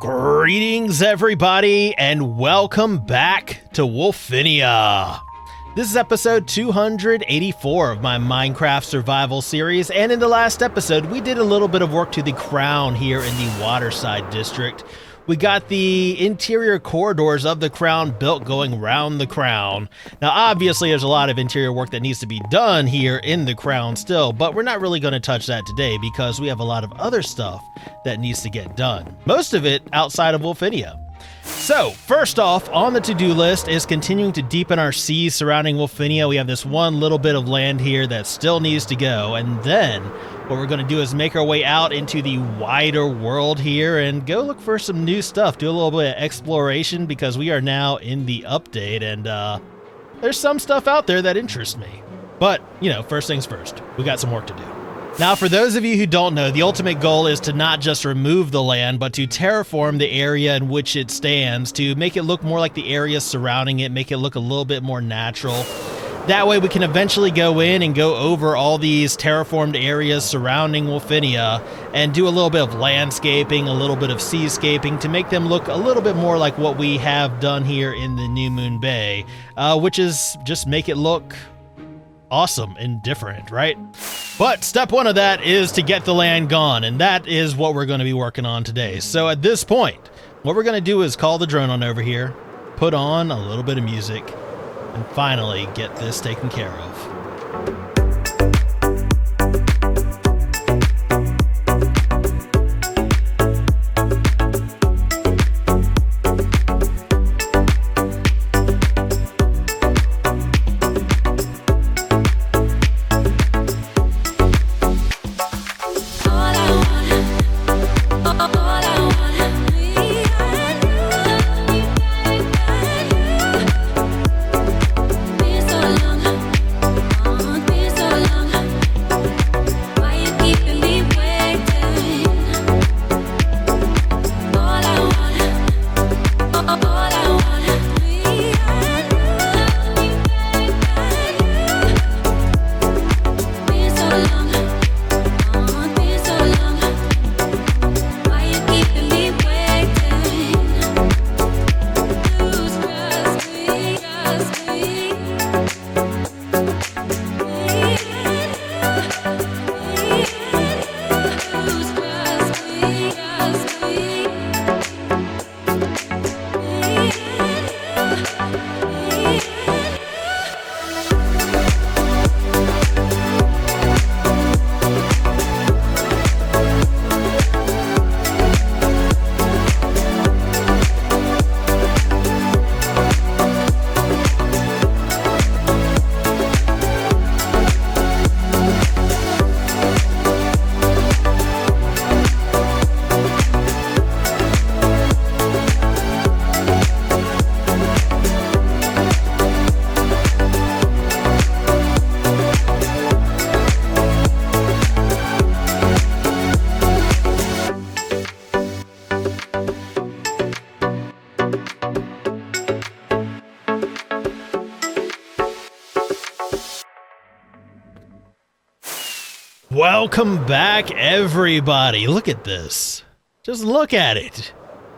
Greetings everybody and welcome back to Wolfinia. This is episode 284 of my Minecraft survival series, and in the last episode we did a little bit of work to the crown here in the Waterside district. We got the interior corridors of the crown built going around the crown. Now obviously there's a lot of interior work that needs to be done here in the crown still, but we're not really going to touch that today because we have a lot of other stuff that needs to get done. Most of it outside of Wolfinia. So, first off on the to-do list is continuing to deepen our seas surrounding Wolfinia. We have this one little bit of land here that still needs to go, and then what we're going to do is make our way out into the wider world here and go look for some new stuff, do a little bit of exploration because we are now in the update, and there's some stuff out there that interests me. But, you know, first things first, we got some work to do. Now, for those of you who don't know, the ultimate goal is to not just remove the land, but to terraform the area in which it stands, to make it look more like the area surrounding it, make it look a little bit more natural. That way we can eventually go in and go over all these terraformed areas surrounding Wolfinia and do a little bit of landscaping, a little bit of seascaping to make them look a little bit more like what we have done here in the New Moon Bay, which is just make it look awesome and different, right? But step one of that is to get the land gone, and that is what we're going to be working on today. So at this point, what we're going to do is call the drone on over here, put on a little bit of music, and finally get this taken care of. Welcome back, everybody. Look at this. Just look at it.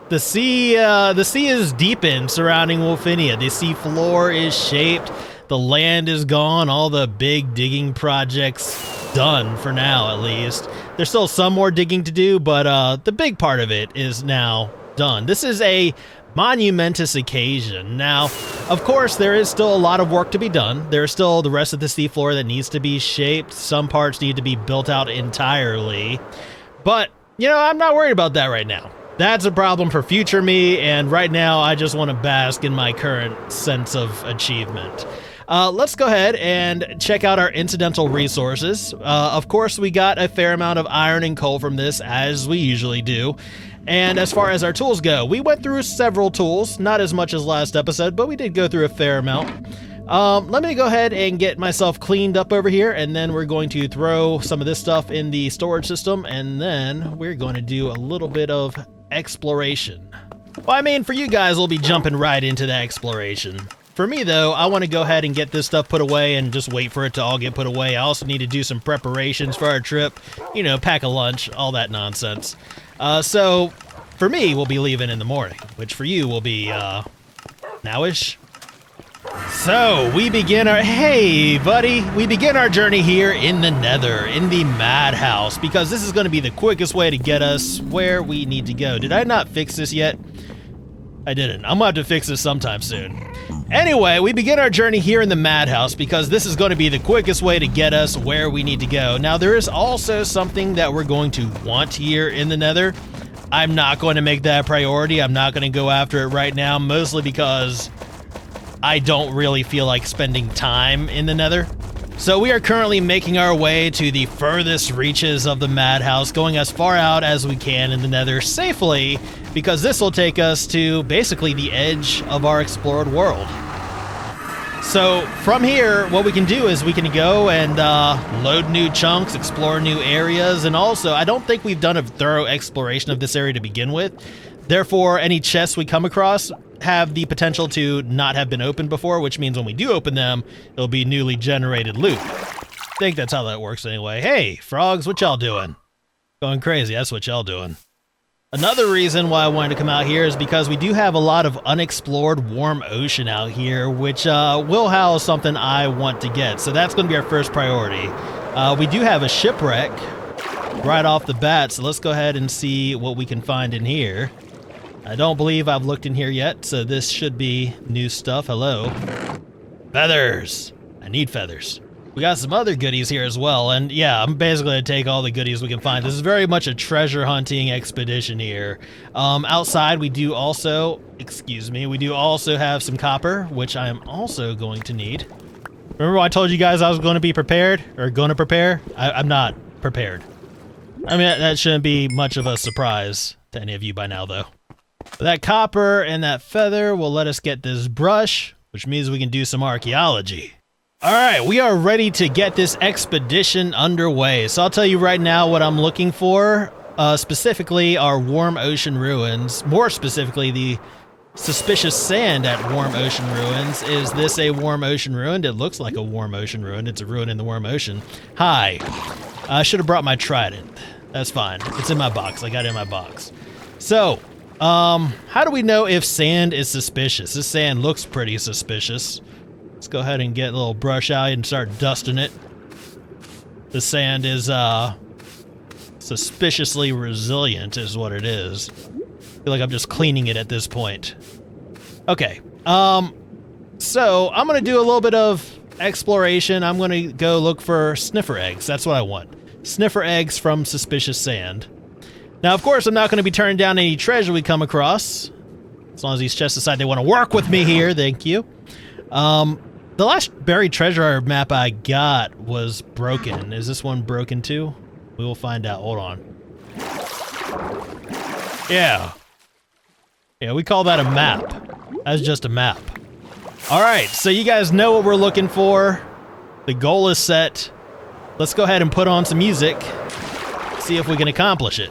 The sea is deepened surrounding Wolfinia. The sea floor is shaped. The land is gone. All the big digging projects done for now, at least. There's still some more digging to do, but the big part of it is now done. This is a monumentous occasion. Now, of course, there is still a lot of work to be done. There's still the rest of the seafloor that needs to be shaped. Some parts need to be built out entirely. But, you know, I'm not worried about that right now. That's a problem for future me, and right now I just want to bask in my current sense of achievement. Let's go ahead and check out our incidental resources. Of course, we got a fair amount of iron and coal from this, as we usually do. And as far as our tools go, we went through several tools, not as much as last episode, but we did go through a fair amount. Let me go ahead and get myself cleaned up over here, and then we're going to throw some of this stuff in the storage system, and then we're going to do a little bit of exploration. Well, I mean, for you guys, we'll be jumping right into the exploration. For me, though, I want to go ahead and get this stuff put away and just wait for it to all get put away. I also need to do some preparations for our trip, you know, pack a lunch, all that nonsense. So for me, we'll be leaving in the morning, which for you will be, nowish. So, we begin our... Hey, buddy! We begin our journey here in the Nether, in the Madhouse, because this is going to be the quickest way to get us where we need to go. Did I not fix this yet? I didn't. I'm going to have to fix this sometime soon. Anyway, we begin our journey here in the Madhouse because this is going to be the quickest way to get us where we need to go. Now, there is also something that we're going to want here in the Nether. I'm not going to make that a priority. I'm not going to go after it right now, mostly because I don't really feel like spending time in the Nether. So we are currently making our way to the furthest reaches of the Madhouse, going as far out as we can in the Nether safely, because this will take us to basically the edge of our explored world. So from here, what we can do is we can go and load new chunks, explore new areas, and also I don't think we've done a thorough exploration of this area to begin with. Therefore, any chests we come across have the potential to not have been opened before, which means when we do open them, it'll be newly generated loot. I think that's how that works anyway. Hey, frogs, what y'all doing? Going crazy, that's what y'all doing. Another reason why I wanted to come out here is because we do have a lot of unexplored warm ocean out here, which will house something I want to get. So that's going to be our first priority. We do have a shipwreck right off the bat, so let's go ahead and see what we can find in here. I don't believe I've looked in here yet, so this should be new stuff. Hello. Feathers. I need feathers. We got some other goodies here as well, and yeah, I'm basically going to take all the goodies we can find. This is very much a treasure hunting expedition here. Outside, we do also have some copper, which I am also going to need. Remember when I told you guys I was going to be prepared, or going to prepare? I'm not prepared. I mean, that shouldn't be much of a surprise to any of you by now, though. That copper and that feather will let us get this brush, which means we can do some archaeology. All right, we are ready to get this expedition underway. So I'll tell you right now what I'm looking for, specifically our warm ocean ruins. More specifically, the suspicious sand at warm ocean ruins. Is this a warm ocean ruin? It looks like a warm ocean ruin. It's a ruin in the warm ocean. Hi. I should have brought my trident. That's fine. It's in my box. I got it in my box. So, how do we know if sand is suspicious? This sand looks pretty suspicious. Let's go ahead and get a little brush out and start dusting it. The sand is, suspiciously resilient is what it is. I feel like I'm just cleaning it at this point. Okay, so I'm gonna do a little bit of exploration. I'm gonna go look for sniffer eggs. That's what I want. Sniffer eggs from suspicious sand. Now, of course, I'm not going to be turning down any treasure we come across. As long as these chests decide they want to work with me here, thank you. The last buried treasure map I got was broken. Is this one broken too? We will find out. Hold on. Yeah. Yeah, we call that a map. That's just a map. All right, so you guys know what we're looking for. The goal is set. Let's go ahead and put on some music. See if we can accomplish it.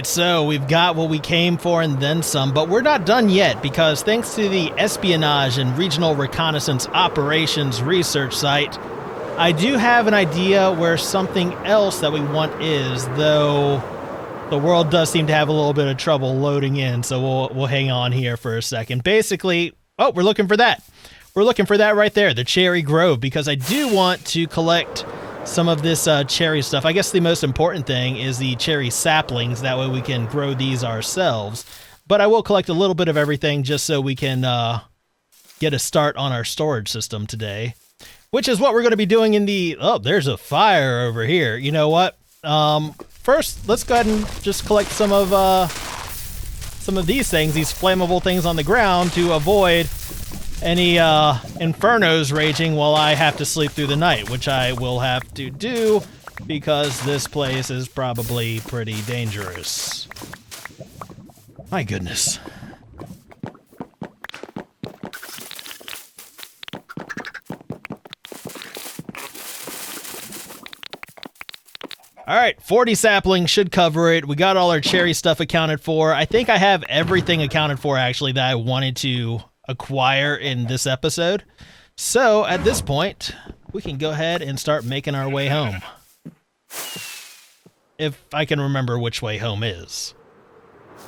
right, so we've got what we came for and then some, but we're not done yet because thanks to the Espionage and Regional Reconnaissance Operations Research site, I do have an idea where something else that we want is, though the world does seem to have a little bit of trouble loading in, so we'll hang on here for a second. Basically, oh, we're looking for that. We're looking for that right there, the Cherry Grove, because I do want to collect some of this cherry stuff. I guess the most important thing is the cherry saplings. That way we can grow these ourselves. But I will collect a little bit of everything just so we can get a start on our storage system today, which is what we're going to be doing in the... Oh, there's a fire over here. You know what? First, let's go ahead and just collect some of these things, these flammable things on the ground to avoid any infernos raging while I have to sleep through the night, which I will have to do because this place is probably pretty dangerous. My goodness. All right, 40 saplings should cover it. We got all our cherry stuff accounted for. I think I have everything accounted for, actually, that I wanted to acquire in this episode. So at this point, we can go ahead and start making our way home. If I can remember which way home is.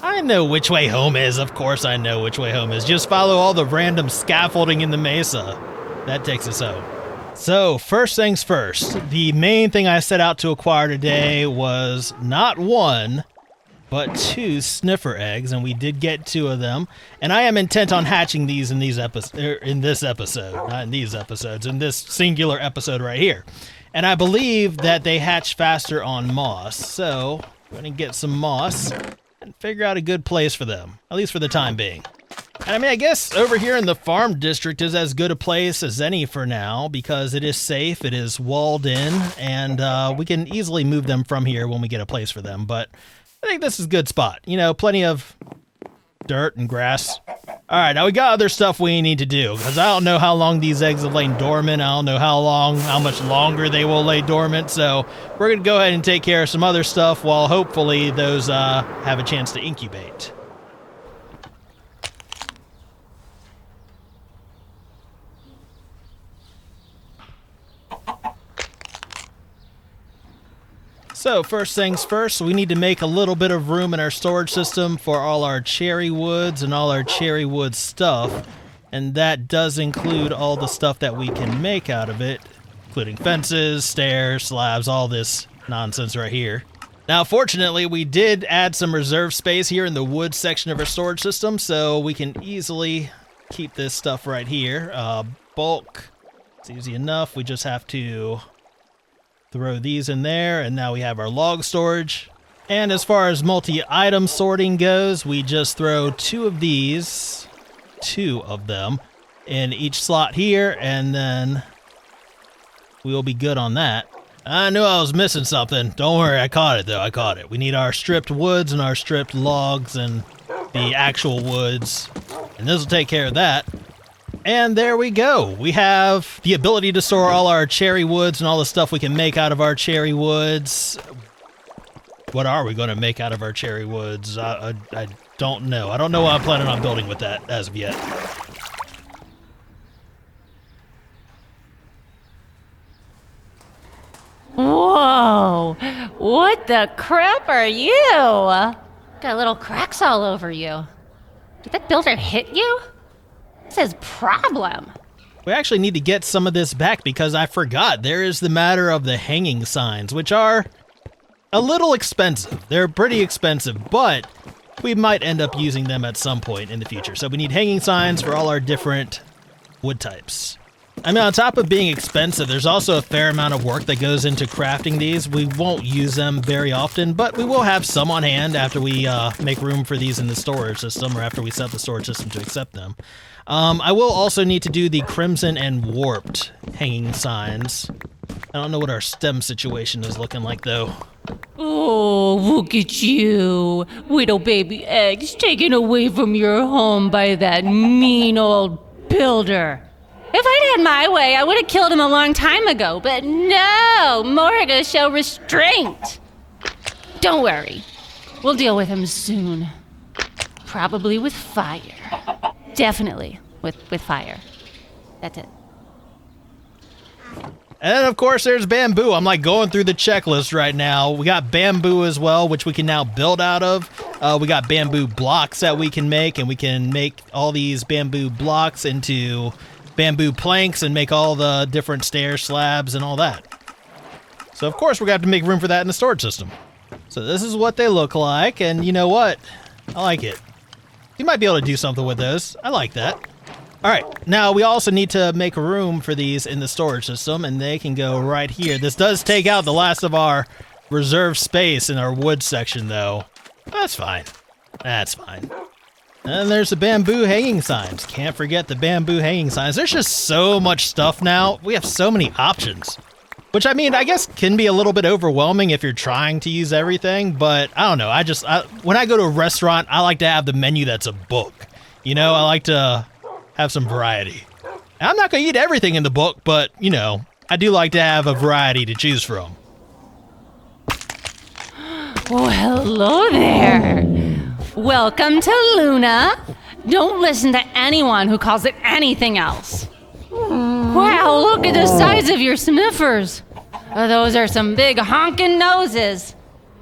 I know which way home is. Of course I know which way home is. Just follow all the random scaffolding in the mesa. That takes us home. So first things first, the main thing I set out to acquire today was not one, but 2 sniffer eggs, and we did get 2 of them. And I am intent on hatching these in this episode, not in these episodes, in this singular episode right here. And I believe that they hatch faster on moss, so I'm going to get some moss and figure out a good place for them, at least for the time being. And I mean, I guess over here in the farm district is as good a place as any for now, because it is safe, it is walled in, and we can easily move them from here when we get a place for them. But I think this is a good spot. You know, plenty of dirt and grass. All right, now we got other stuff we need to do, because I don't know how long these eggs have lain dormant. I don't know how much longer they will lay dormant. So we're going to go ahead and take care of some other stuff while hopefully those have a chance to incubate. So first things first, we need to make a little bit of room in our storage system for all our cherry woods and all our cherry wood stuff. And that does include all the stuff that we can make out of it, including fences, stairs, slabs, all this nonsense right here. Now, fortunately, we did add some reserve space here in the wood section of our storage system, so we can easily keep this stuff right here. Bulk, it's easy enough. We just have to throw these in there, and now we have our log storage. And as far as multi-item sorting goes, we just throw 2 of these, 2 of them, in each slot here, and then we'll be good on that. I knew I was missing something. Don't worry, I caught it, though. I caught it. We need our stripped woods and our stripped logs and the actual woods, and this will take care of that. And there we go. We have the ability to store all our cherry woods and all the stuff we can make out of our cherry woods. What are we going to make out of our cherry woods? I don't know. I don't know what I'm planning on building with that as of yet. Whoa! What the crap are you? Got little cracks all over you. Did that builder hit you? This is problem. We actually need to get some of this back because I forgot. There is the matter of the hanging signs, which are a little expensive. They're pretty expensive, but we might end up using them at some point in the future. So we need hanging signs for all our different wood types. I mean, on top of being expensive, there's also a fair amount of work that goes into crafting these. We won't use them very often, but we will have some on hand after we make room for these in the storage system, or after we set the storage system to accept them. I will also need to do the crimson and warped hanging signs. I don't know what our stem situation is looking like, though. Oh, look at you. Little baby eggs taken away from your home by that mean old builder. If I'd had my way, I would have killed him a long time ago, but no, Morga show restraint. Don't worry. We'll deal with him soon. Probably with fire. Definitely with fire. That's it. And then, of course, there's bamboo. I'm like going through the checklist right now. We got bamboo as well, which we can now build out of. We got bamboo blocks that we can make, and we can make all these bamboo blocks into bamboo planks and make all the different stair slabs and all that. So, of course, we're going to have to make room for that in the storage system. So this is what they look like, and you know what? I like it. You might be able to do something with those. I like that. All right, now we also need to make room for these in the storage system, and they can go right here. This does take out the last of our reserve space in our wood section, though. That's fine. That's fine. And there's the bamboo hanging signs. Can't forget the bamboo hanging signs. There's just so much stuff now. We have so many options. Which, I mean, I guess can be a little bit overwhelming if you're trying to use everything, but I don't know. When I go to a restaurant, I like to have the menu that's a book. You know, I like to have some variety. I'm not going to eat everything in the book, but, you know, I do like to have a variety to choose from. Oh, hello there. Welcome to Luna. Don't listen to anyone who calls it anything else. Wow, look at the size of your sniffers. Those are some big honking noses.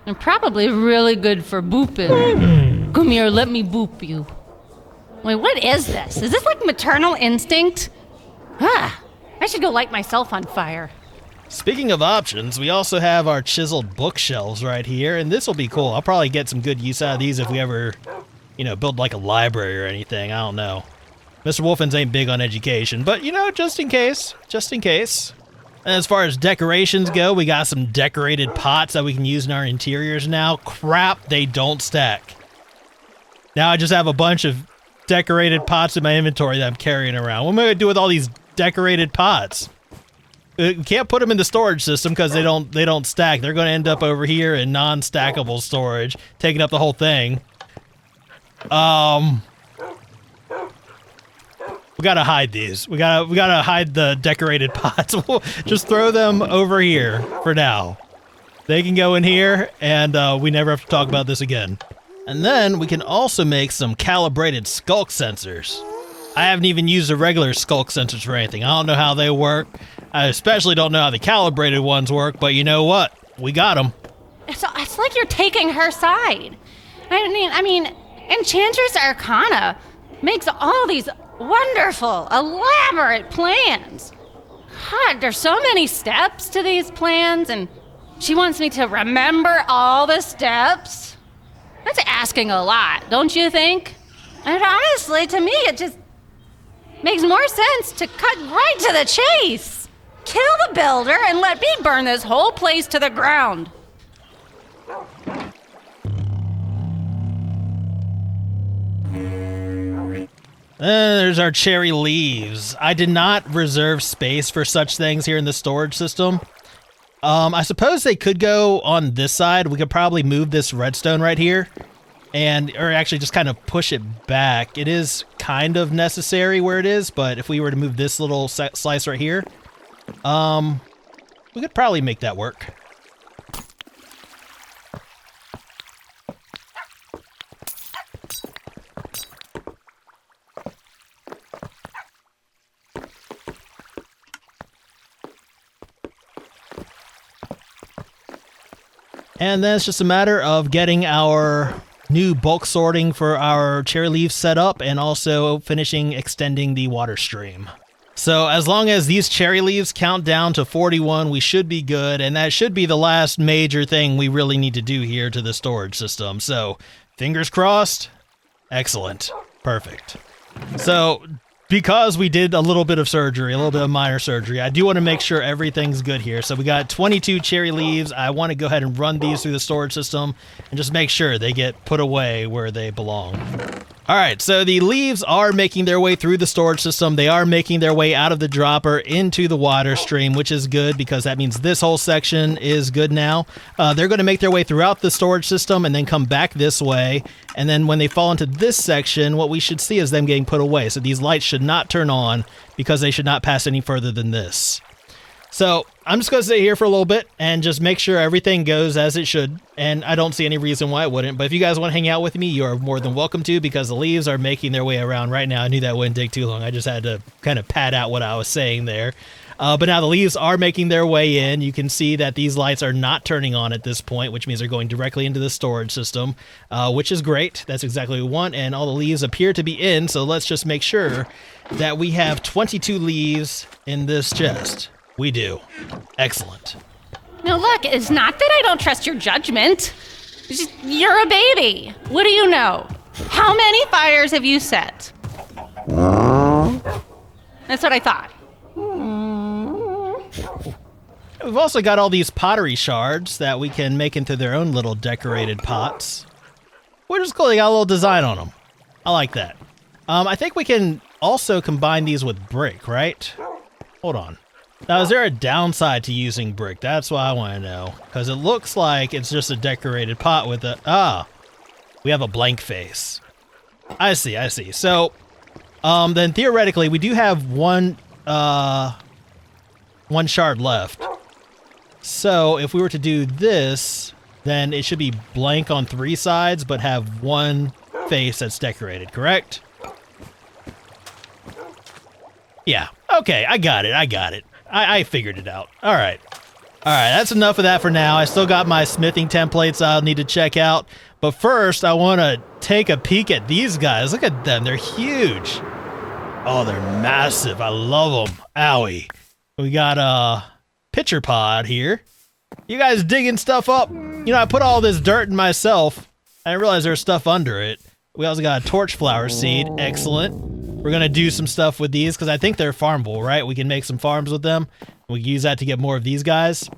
And probably really good for booping. Come here, let me boop you. Wait, what is this? Is this like maternal instinct? I should go light myself on fire. Speaking of options, we also have our chiseled bookshelves right here, and this will be cool. I'll probably get some good use out of these if we ever, you know, build like a library or anything. I don't know. Mr. Wolfens ain't big on education, but, you know, just in case. Just in case. And as far as decorations go, we got some decorated pots that we can use in our interiors now. Crap, they don't stack. Now I just have a bunch of decorated pots in my inventory that I'm carrying around. What am I going to do with all these decorated pots? We can't put them in the storage system because they don't stack. They're going to end up over here in non-stackable storage, taking up the whole thing. We gotta hide these. We gotta hide the decorated pots. We'll just throw them over here for now. They can go in here, and we never have to talk about this again. And then we can also make some calibrated skulk sensors. I haven't even used the regular skulk sensors for anything. I don't know how they work. I especially don't know how the calibrated ones work, but you know what? We got them. It's like you're taking her side. I mean, Enchantress Arcana makes all these wonderful, elaborate plans. God, there's so many steps to these plans, and she wants me to remember all the steps. That's asking a lot, don't you think? And honestly, to me, it just makes more sense to cut right to the chase. Kill the builder and let me burn this whole place to the ground. There's our cherry leaves. I did not reserve space for such things here in the storage system. I suppose they could go on this side. We could probably move this redstone right here or actually just kind of push it back. It is kind of necessary where it is, but if we were to move this little slice right here, we could probably make that work. And then it's just a matter of getting our new bulk sorting for our cherry leaves set up and also finishing extending the water stream. So as long as these cherry leaves count down to 41, we should be good, and that should be the last major thing we really need to do here to the storage system. So fingers crossed. Excellent. Perfect. So because we did a little bit of surgery, a little bit of minor surgery, I do want to make sure everything's good here. So we got 22 cherry leaves. I want to go ahead and run these through the storage system and just make sure they get put away where they belong. All right, so the leaves are making their way through the storage system. They are making their way out of the dropper into the water stream, which is good because that means this whole section is good now. They're going to make their way throughout the storage system and then come back this way. And then when they fall into this section, what we should see is them getting put away. So these lights should not turn on because they should not pass any further than this. So I'm just going to sit here for a little bit and just make sure everything goes as it should. And I don't see any reason why it wouldn't. But if you guys want to hang out with me, you are more than welcome to, because the leaves are making their way around right now. I knew that wouldn't take too long. I just had to kind of pad out what I was saying there. But now the leaves are making their way in. You can see that these lights are not turning on at this point, which means they're going directly into the storage system, which is great. That's exactly what we want. And all the leaves appear to be in. So let's just make sure that we have 22 leaves in this chest. We do. Excellent. No, look, it's not that I don't trust your judgment. It's just, you're a baby. What do you know? How many fires have you set? That's what I thought. We've also got all these pottery shards that we can make into their own little decorated pots. Which is cool. They got a little design on them. I like that. I think we can also combine these with brick, right? Hold on. Now, is there a downside to using brick? That's what I want to know. Because it looks like it's just a decorated pot with a... we have a blank face. I see. So, then theoretically, we do have one shard left. So, if we were to do this, then it should be blank on 3 sides, but have one face that's decorated, correct? Yeah. Okay, I got it. I figured it out. All right, that's enough of that for now. I still got my smithing templates I'll need to check out. But first, I want to take a peek at these guys. Look at them. They're huge. Oh, they're massive. I love them. Owie. We got a pitcher pod here. You guys digging stuff up? You know, I put all this dirt in myself. I didn't realize there's stuff under it. We also got a torch flower seed. Excellent. We're going to do some stuff with these because I think they're farmable, right? We can make some farms with them. We can use that to get more of these guys.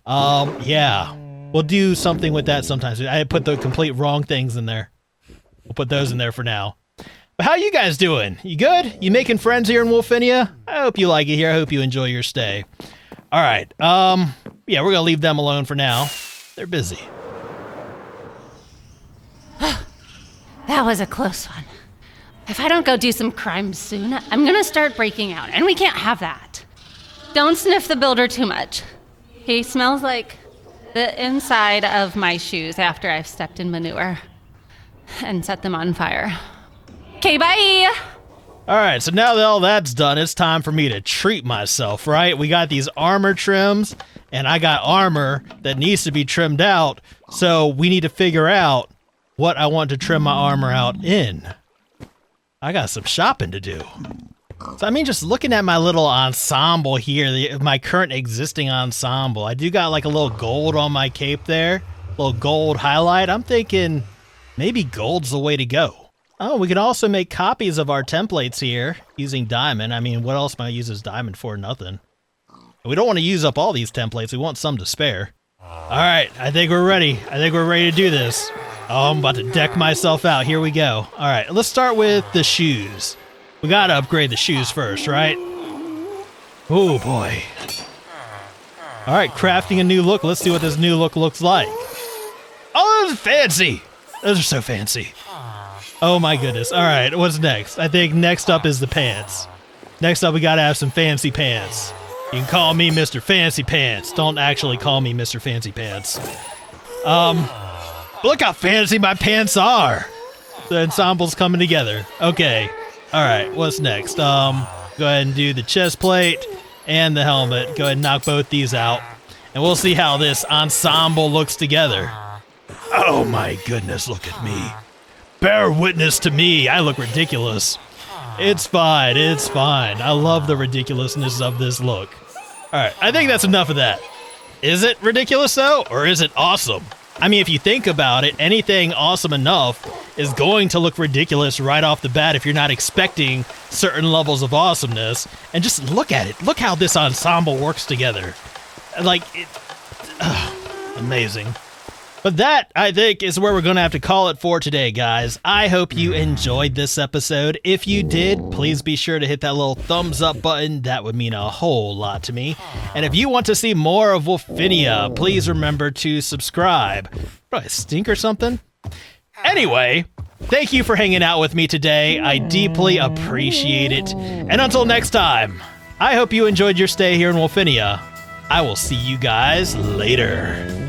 Yeah. We'll do something with that sometimes. I put the complete wrong things in there. We'll put those in there for now. But how you guys doing? You good? You making friends here in Wolfinia? I hope you like it here. I hope you enjoy your stay. All right. Yeah, we're going to leave them alone for now. They're busy. That was a close one. If I don't go do some crimes soon, I'm gonna start breaking out, and we can't have that. Don't sniff the builder too much. He smells like the inside of my shoes after I've stepped in manure and set them on fire. Okay, bye! Alright, so now that all that's done, it's time for me to treat myself, right? We got these armor trims, and I got armor that needs to be trimmed out, so we need to figure out what I want to trim my armor out in. I got some shopping to do. So, I mean, just looking at my little ensemble here, my current existing ensemble, I do got like a little gold on my cape there, a little gold highlight. I'm thinking maybe gold's the way to go. Oh, we can also make copies of our templates here using diamond. I mean, what else am I use this diamond for? Nothing. We don't want to use up all these templates. We want some to spare. All right, I think we're ready. I think we're ready to do this. Oh, I'm about to deck myself out. Here we go. All right, let's start with the shoes. We got to upgrade the shoes first, right? Oh, boy. All right, crafting a new look. Let's see what this new look looks like. Oh, those are fancy. Those are so fancy. Oh, my goodness. All right, what's next? I think next up is the pants. Next up, we got to have some fancy pants. You can call me Mr. Fancy Pants. Don't actually call me Mr. Fancy Pants. Look how fancy my pants are. The ensemble's coming together. Okay. All right. What's next? Go ahead and do the chest plate and the helmet. Go ahead and knock both these out. And we'll see how this ensemble looks together. Oh my goodness, look at me. Bear witness to me. I look ridiculous. It's fine. It's fine. I love the ridiculousness of this look. All right. I think that's enough of that. Is it ridiculous though? Or is it awesome? I mean, if you think about it, anything awesome enough is going to look ridiculous right off the bat if you're not expecting certain levels of awesomeness. And just look at it. Look how this ensemble works together. Like, amazing. But that, I think, is where we're going to have to call it for today, guys. I hope you enjoyed this episode. If you did, please be sure to hit that little thumbs up button. That would mean a whole lot to me. And if you want to see more of Wolfinia, please remember to subscribe. Do I stink or something? Anyway, thank you for hanging out with me today. I deeply appreciate it. And until next time, I hope you enjoyed your stay here in Wolfinia. I will see you guys later.